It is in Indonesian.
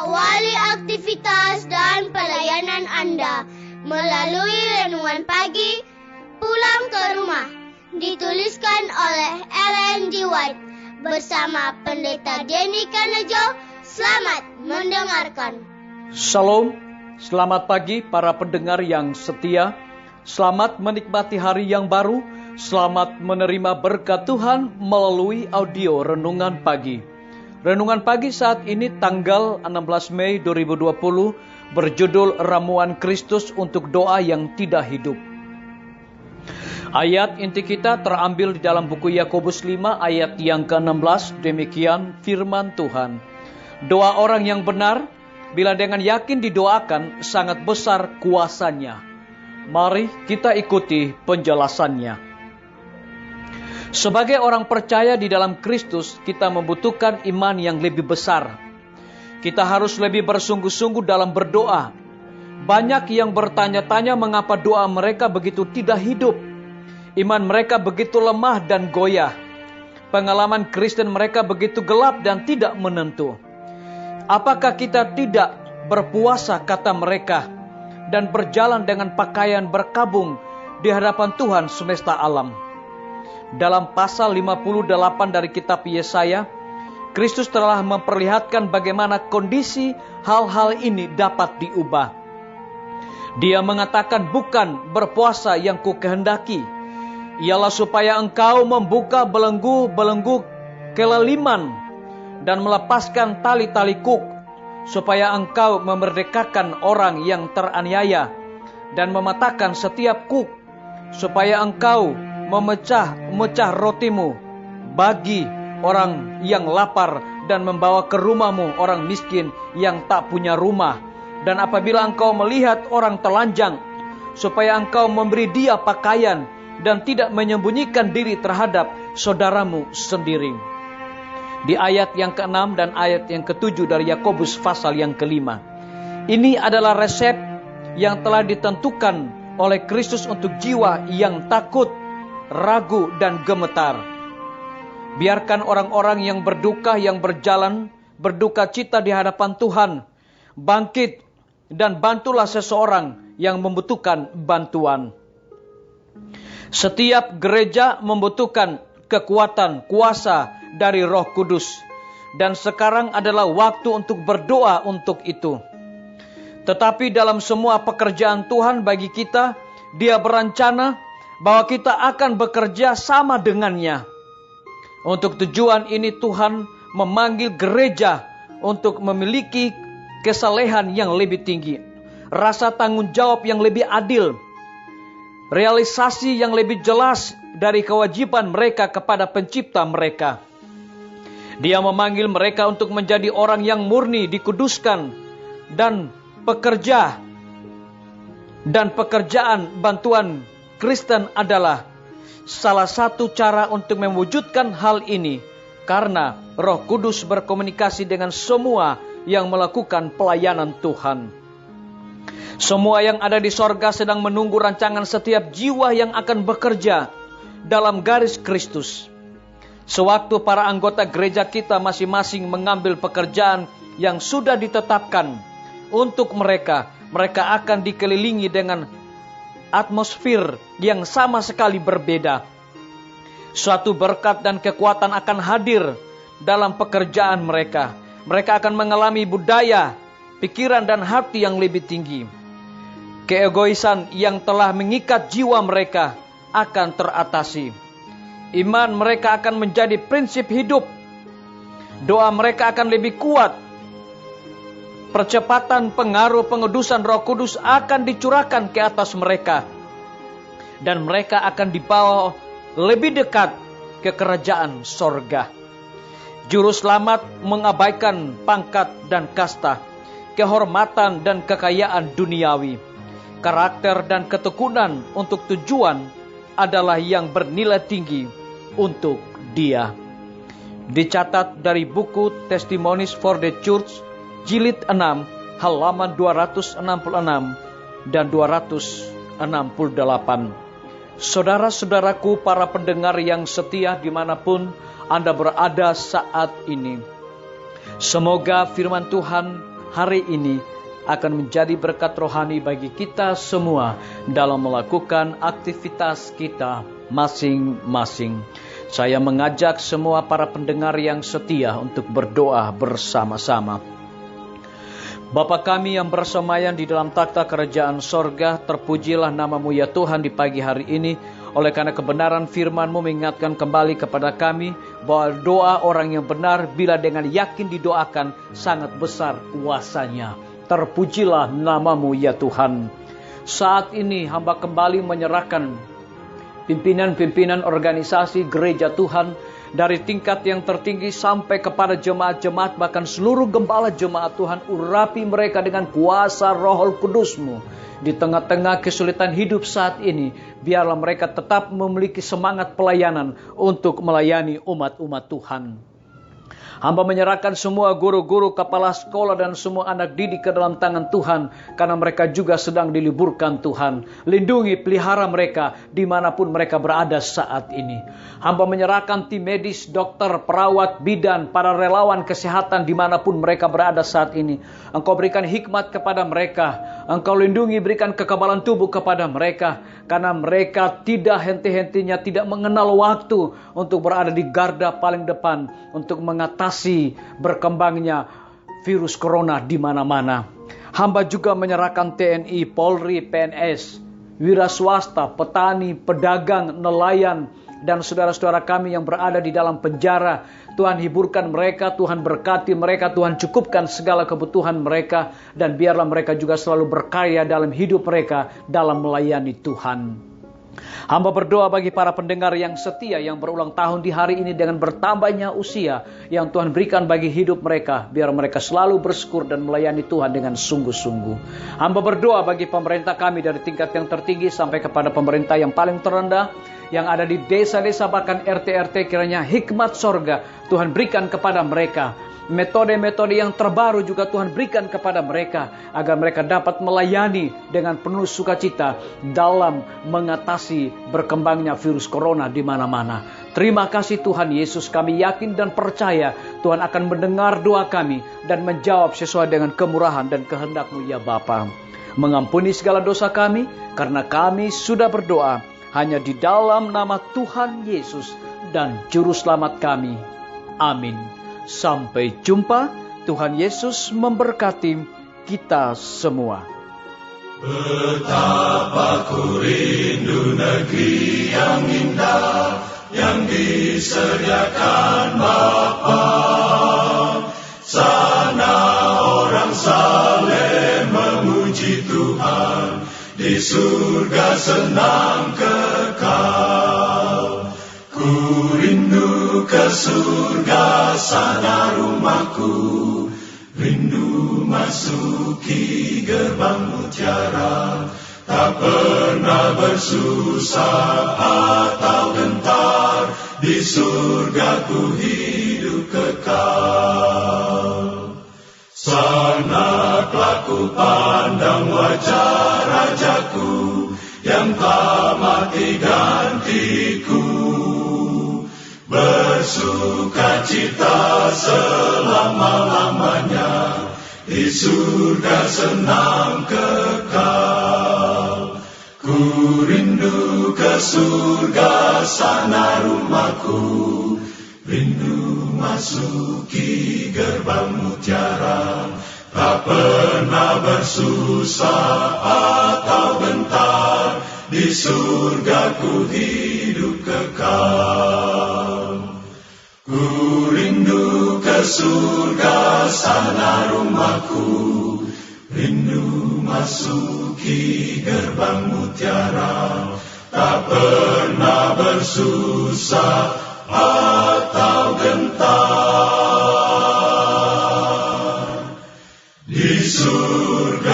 Awali aktivitas dan pelayanan Anda melalui renungan pagi Pulang ke Rumah, dituliskan oleh Ellen G. White bersama Pendeta Denny Kanejo. Selamat mendengarkan. Shalom, selamat pagi para pendengar yang setia. Selamat menikmati hari yang baru. Selamat menerima berkat Tuhan melalui audio Renungan Pagi. Renungan Pagi saat ini tanggal 16 Mei 2020 berjudul Ramuan Kristus untuk Doa yang Tidak Hidup. Ayat inti kita terambil di dalam buku Yakobus 5 ayat yang ke-16. Demikian firman Tuhan. Doa orang yang benar, bila dengan yakin didoakan, sangat besar kuasanya. Mari kita ikuti penjelasannya. Sebagai orang percaya di dalam Kristus, kita membutuhkan iman yang lebih besar. Kita harus lebih bersungguh-sungguh dalam berdoa. Banyak yang bertanya-tanya mengapa doa mereka begitu tidak hidup. Iman mereka begitu lemah dan goyah. Pengalaman Kristen mereka begitu gelap dan tidak menentu. Apakah kita tidak berpuasa, kata mereka, dan berjalan dengan pakaian berkabung di hadapan Tuhan semesta alam? Dalam pasal 58 dari kitab Yesaya, Kristus telah memperlihatkan bagaimana kondisi hal-hal ini dapat diubah. Dia mengatakan, bukan berpuasa yang kukehendaki, ialah supaya engkau membuka belenggu-belenggu kelaliman dan melepaskan tali-tali kuk, supaya engkau memerdekakan orang yang teraniaya dan mematahkan setiap kuk, supaya engkau memecah rotimu bagi orang yang lapar dan membawa ke rumahmu orang miskin yang tak punya rumah. Dan apabila engkau melihat orang telanjang, supaya engkau memberi dia pakaian dan tidak menyembunyikan diri terhadap saudaramu sendiri. Di ayat yang ke-6 dan ayat yang ke-7 dari Yakobus pasal yang ke-5. Ini adalah resep yang telah ditentukan oleh Kristus untuk jiwa yang takut, ragu, dan gemetar. Biarkan orang-orang yang berduka, yang berduka cita di hadapan Tuhan, bangkit dan bantulah seseorang yang membutuhkan bantuan. Setiap gereja membutuhkan kekuatan, kuasa dari Roh Kudus, dan sekarang adalah waktu untuk berdoa untuk itu. Tetapi dalam semua pekerjaan Tuhan bagi kita, Dia berencana bahwa kita akan bekerja sama dengannya. Untuk tujuan ini Tuhan memanggil gereja untuk memiliki kesalehan yang lebih tinggi, rasa tanggung jawab yang lebih adil, realisasi yang lebih jelas dari kewajiban mereka kepada pencipta mereka. Dia memanggil mereka untuk menjadi orang yang murni, dikuduskan, dan pekerjaan bantuan Kristen adalah salah satu cara untuk mewujudkan hal ini, karena Roh Kudus berkomunikasi dengan semua yang melakukan pelayanan Tuhan. Semua yang ada di sorga sedang menunggu rancangan setiap jiwa yang akan bekerja dalam garis Kristus. Sewaktu para anggota gereja kita masing-masing mengambil pekerjaan yang sudah ditetapkan untuk mereka akan dikelilingi dengan atmosfer yang sama sekali berbeda. Suatu berkat dan kekuatan akan hadir dalam pekerjaan mereka. Mereka akan mengalami budaya, pikiran, dan hati yang lebih tinggi. Keegoisan yang telah mengikat jiwa mereka akan teratasi. Iman mereka akan menjadi prinsip hidup. Doa mereka akan lebih kuat. Percepatan pengaruh pengudusan Roh Kudus akan dicurahkan ke atas mereka, dan mereka akan dibawa lebih dekat ke kerajaan sorga. Juru selamat mengabaikan pangkat dan kasta, kehormatan dan kekayaan duniawi. Karakter dan ketekunan untuk tujuan adalah yang bernilai tinggi untuk dia. Dicatat dari buku Testimonies for the Church, Jilid 6, halaman 266 dan 268. Saudara-saudaraku, para pendengar yang setia dimanapun Anda berada saat ini, semoga firman Tuhan hari ini akan menjadi berkat rohani bagi kita semua dalam melakukan aktivitas kita masing-masing. Saya mengajak semua para pendengar yang setia untuk berdoa bersama-sama. Bapa kami yang bersemayam di dalam takhta kerajaan sorga, terpujilah nama-Mu ya Tuhan di pagi hari ini. Oleh karena kebenaran firman-Mu mengingatkan kembali kepada kami bahwa doa orang yang benar bila dengan yakin didoakan sangat besar kuasanya. Terpujilah nama-Mu ya Tuhan. Saat ini hamba kembali menyerahkan pimpinan-pimpinan organisasi gereja Tuhan, dari tingkat yang tertinggi sampai kepada jemaat-jemaat, bahkan seluruh gembala jemaat Tuhan, urapi mereka dengan kuasa Roh Kudus-Mu. Di tengah-tengah kesulitan hidup saat ini, biarlah mereka tetap memiliki semangat pelayanan untuk melayani umat-umat Tuhan. Hamba menyerahkan semua guru-guru, kepala sekolah dan semua anak didik ke dalam tangan Tuhan, karena mereka juga sedang diliburkan Tuhan. Lindungi, pelihara mereka dimanapun mereka berada saat ini. Hamba menyerahkan tim medis, dokter, perawat, bidan, para relawan kesehatan dimanapun mereka berada saat ini. Engkau berikan hikmat kepada mereka. Engkau lindungi, berikan kekebalan tubuh kepada mereka. Karena mereka tidak henti-hentinya, tidak mengenal waktu untuk berada di garda paling depan untuk mengatasi berkembangnya virus corona di mana-mana. Hamba juga menyerahkan TNI, Polri, PNS, wira swasta, petani, pedagang, nelayan, dan saudara-saudara kami yang berada di dalam penjara. Tuhan hiburkan mereka, Tuhan berkati mereka, Tuhan cukupkan segala kebutuhan mereka, dan biarlah mereka juga selalu berkarya dalam hidup mereka dalam melayani Tuhan. Hamba berdoa bagi para pendengar yang setia yang berulang tahun di hari ini dengan bertambahnya usia yang Tuhan berikan bagi hidup mereka. Biar mereka selalu bersyukur dan melayani Tuhan dengan sungguh-sungguh. Hamba berdoa bagi pemerintah kami dari tingkat yang tertinggi sampai kepada pemerintah yang paling terendah, yang ada di desa-desa bahkan RT-RT, kiranya hikmat sorga Tuhan berikan kepada mereka. Metode-metode yang terbaru juga Tuhan berikan kepada mereka, agar mereka dapat melayani dengan penuh sukacita dalam mengatasi berkembangnya virus corona di mana-mana. Terima kasih Tuhan Yesus, kami yakin dan percaya Tuhan akan mendengar doa kami dan menjawab sesuai dengan kemurahan dan kehendak-Mu ya Bapa. Mengampuni segala dosa kami, karena kami sudah berdoa hanya di dalam nama Tuhan Yesus dan Juru Selamat kami. Amin. Sampai jumpa. Tuhan Yesus memberkati kita semua. Betapa ku rindu negeri yang indah yang disediakan Bapa. Sana orang saleh memuji Tuhan, di surga senang kekal. Ku rindu ke surga, sana rumahku, rindu masuki gerbang mutiara. Tak pernah bersusah atau gentar, di surga ku hidup kekal. Sana telah ku pandang wajah Rajaku, yang tak mati gantiku. Bersukacita selama-lamanya, di surga senang kekal. Ku rindu ke surga, sana rumahku, rindu masuki gerbang mutiara. Tak pernah bersusah atau gentar, di surga ku hidup kekal. Ku rindu ke surga, sana rumahku, rindu masuki gerbang mutiara. Tak pernah bersusah atau gentar, di surga